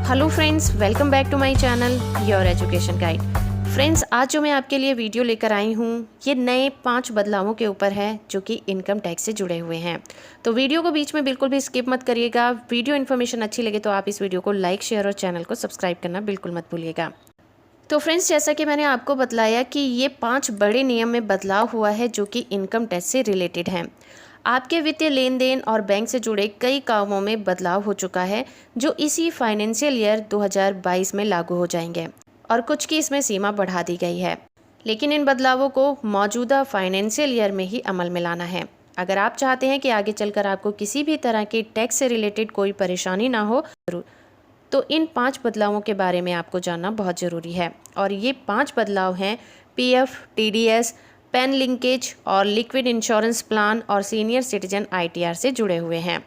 Hello friends, welcome back to my channel your education guide. Friends, आज जो मैं आपके लिए वीडियो लेकर आई हूँ ये नए 5 बदलावों के ऊपर है जो कि इनकम टैक्स से जुड़े हुए हैं। तो वीडियो को बीच में बिल्कुल भी स्किप मत करिएगा। वीडियो इन्फॉर्मेशन अच्छी लगे तो आप इस वीडियो को लाइक, शेयर और चैनल को सब्सक्राइब करना बिल्कुल मत भूलिएगा। तो फ्रेंड्स, जैसा कि मैंने आपको बतलाया कि ये 5 बड़े नियम में बदलाव हुआ है जो कि इनकम टैक्स से रिलेटेड हैं। आपके वित्तीय लेन देन और बैंक से जुड़े कई कामों में बदलाव हो चुका है जो इसी फाइनेंशियल ईयर 2022 में लागू हो जाएंगे और कुछ की इसमें सीमा बढ़ा दी गई है। लेकिन इन बदलावों को मौजूदा फाइनेंशियल ईयर में ही अमल में लाना है। अगर आप चाहते हैं कि आगे चलकर आपको किसी भी तरह के टैक्स से रिलेटेड कोई परेशानी ना हो तो इन 5 बदलावों के बारे में आपको जानना बहुत ज़रूरी है। और ये 5 बदलाव हैं पीएफ, टीडीएस, पेन लिंकेज और लिक्विड इंश्योरेंस प्लान और सीनियर सिटीजन आईटीआर से जुड़े हुए हैं।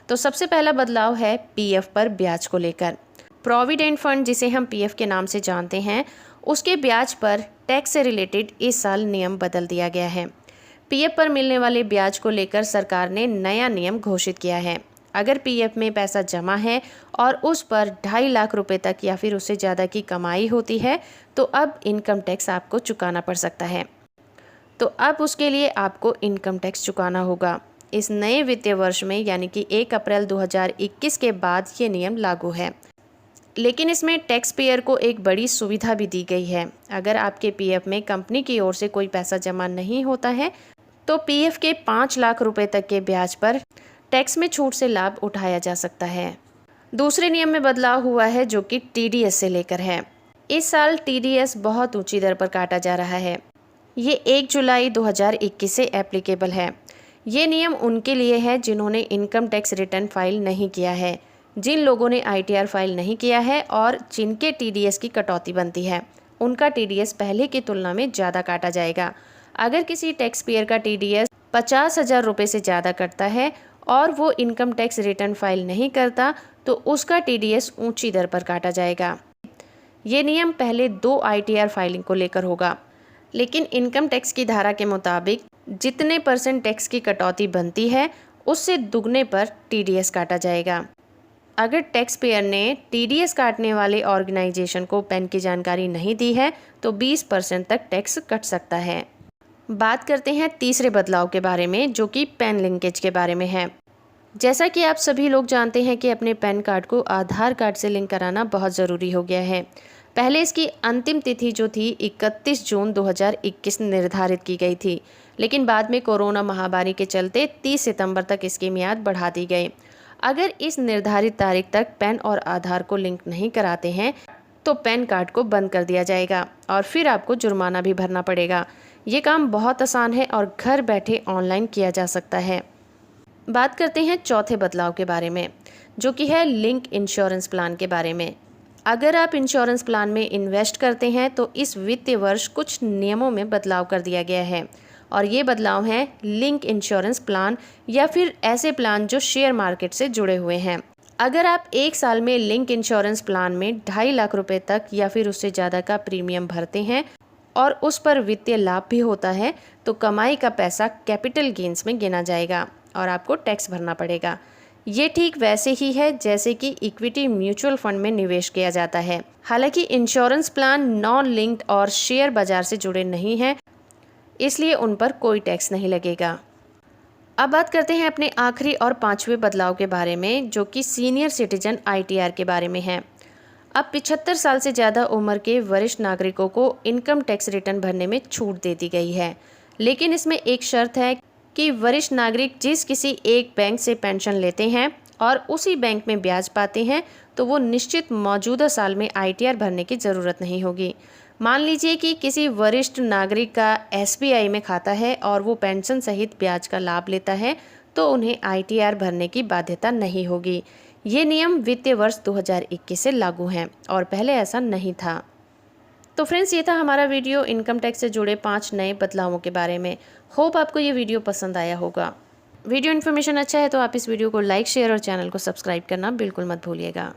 तो सबसे पहला बदलाव है पीएफ पर ब्याज को लेकर। प्रोविडेंट फंड, जिसे हम पीएफ के नाम से जानते हैं, उसके ब्याज पर टैक्स से रिलेटेड इस साल नियम बदल दिया गया है। पीएफ पर मिलने वाले ब्याज को लेकर सरकार ने नया नियम घोषित किया है। अगर पीएफ में पैसा जमा है और उस पर 2.5 लाख रुपए तक या फिर उससे ज़्यादा की कमाई होती है तो अब इनकम टैक्स आपको चुकाना पड़ सकता है। तो अब उसके लिए आपको इनकम टैक्स चुकाना होगा। इस नए वित्तीय वर्ष में यानी कि 1 अप्रैल 2021 के बाद ये नियम लागू है। लेकिन इसमें टैक्स पेयर को एक बड़ी सुविधा भी दी गई है। अगर आपके पीएफ में कंपनी की ओर से कोई पैसा जमा नहीं होता है तो पीएफ के 5 लाख रुपए तक के ब्याज पर टैक्स में छूट से लाभ उठाया जा सकता है। दूसरे नियम में बदलाव हुआ है जो कि टीडीएस से लेकर है। इस साल टीडीएस बहुत ऊंची दर पर काटा जा रहा है। ये 1 जुलाई 2021 से एप्लीकेबल है। ये नियम उनके लिए है जिन्होंने इनकम टैक्स रिटर्न फाइल नहीं किया है, जिन लोगों ने आईटीआर फाइल नहीं किया है और जिनके टीडीएस की कटौती बनती है, उनका टीडीएस पहले की तुलना में ज़्यादा काटा जाएगा। अगर किसी टैक्स पेयर का टीडीएस 50,000 रुपये से ज़्यादा कटता है और वो इनकम टैक्स रिटर्न फाइल नहीं करता तो उसका टीडीएस ऊंची दर पर काटा जाएगा। ये नियम पहले 2 आईटीआर फाइलिंग को लेकर होगा, लेकिन इनकम टैक्स की धारा के मुताबिक जितने % टैक्स की कटौती बनती है उससे दुगने पर टीडीएस काटा जाएगा। अगर टैक्स पेयर ने टीडीएस काटने वाले ऑर्गेनाइजेशन को पैन की जानकारी नहीं दी है तो 20% तक टैक्स कट सकता है। बात करते हैं तीसरे बदलाव के बारे में जो कि पैन लिंकेज के बारे में है। जैसा कि आप सभी लोग जानते हैं कि अपने पैन कार्ड को आधार कार्ड से लिंक कराना बहुत ज़रूरी हो गया है। पहले इसकी अंतिम तिथि जो थी 31 जून 2021 निर्धारित की गई थी, लेकिन बाद में कोरोना महामारी के चलते 30 सितंबर तक इसकी मियाद बढ़ा दी गई। अगर इस निर्धारित तारीख तक पैन और आधार को लिंक नहीं कराते हैं तो पैन कार्ड को बंद कर दिया जाएगा और फिर आपको जुर्माना भी भरना पड़ेगा। ये काम बहुत आसान है और घर बैठे ऑनलाइन किया जा सकता है। बात करते हैं चौथे बदलाव के बारे में जो कि है लिंक इंश्योरेंस प्लान के बारे में। अगर आप इंश्योरेंस प्लान में इन्वेस्ट करते हैं तो इस वित्तीय वर्ष कुछ नियमों में बदलाव कर दिया गया है और ये बदलाव हैं लिंक इंश्योरेंस प्लान या फिर ऐसे प्लान जो शेयर मार्केट से जुड़े हुए हैं। अगर आप 1 साल में लिंक इंश्योरेंस प्लान में 2.5 लाख रुपए तक या फिर उससे ज़्यादा का प्रीमियम भरते हैं और उस पर वित्तीय लाभ भी होता है तो कमाई का पैसा कैपिटल गेन्स में गिना जाएगा और आपको टैक्स भरना पड़ेगा। ये ठीक वैसे ही है जैसे कि इक्विटी म्यूचुअल फंड में निवेश किया जाता है। हालांकि इंश्योरेंस प्लान नॉन लिंक्ड और शेयर बाजार से जुड़े नहीं हैं, इसलिए उन पर कोई टैक्स नहीं लगेगा। अब बात करते हैं अपने आखिरी और 5वें बदलाव के बारे में जो कि सीनियर सिटीजन आईटीआर के बारे में है। अब 75 साल से ज़्यादा उम्र के वरिष्ठ नागरिकों को इनकम टैक्स रिटर्न भरने में छूट दे दी गई है, लेकिन इसमें एक शर्त है कि वरिष्ठ नागरिक जिस किसी एक बैंक से पेंशन लेते हैं और उसी बैंक में ब्याज पाते हैं तो वो निश्चित मौजूदा साल में आईटीआर भरने की ज़रूरत नहीं होगी। मान लीजिए कि किसी वरिष्ठ नागरिक का एसबीआई में खाता है और वो पेंशन सहित ब्याज का लाभ लेता है तो उन्हें आईटीआर भरने की बाध्यता नहीं होगी। ये नियम वित्तीय वर्ष 2021 से लागू हैं और पहले ऐसा नहीं था। तो फ्रेंड्स, ये था हमारा वीडियो इनकम टैक्स से जुड़े 5 नए बदलावों के बारे में। होप आपको ये वीडियो पसंद आया होगा। वीडियो इन्फॉर्मेशन अच्छा है तो आप इस वीडियो को लाइक, शेयर और चैनल को सब्सक्राइब करना बिल्कुल मत भूलिएगा।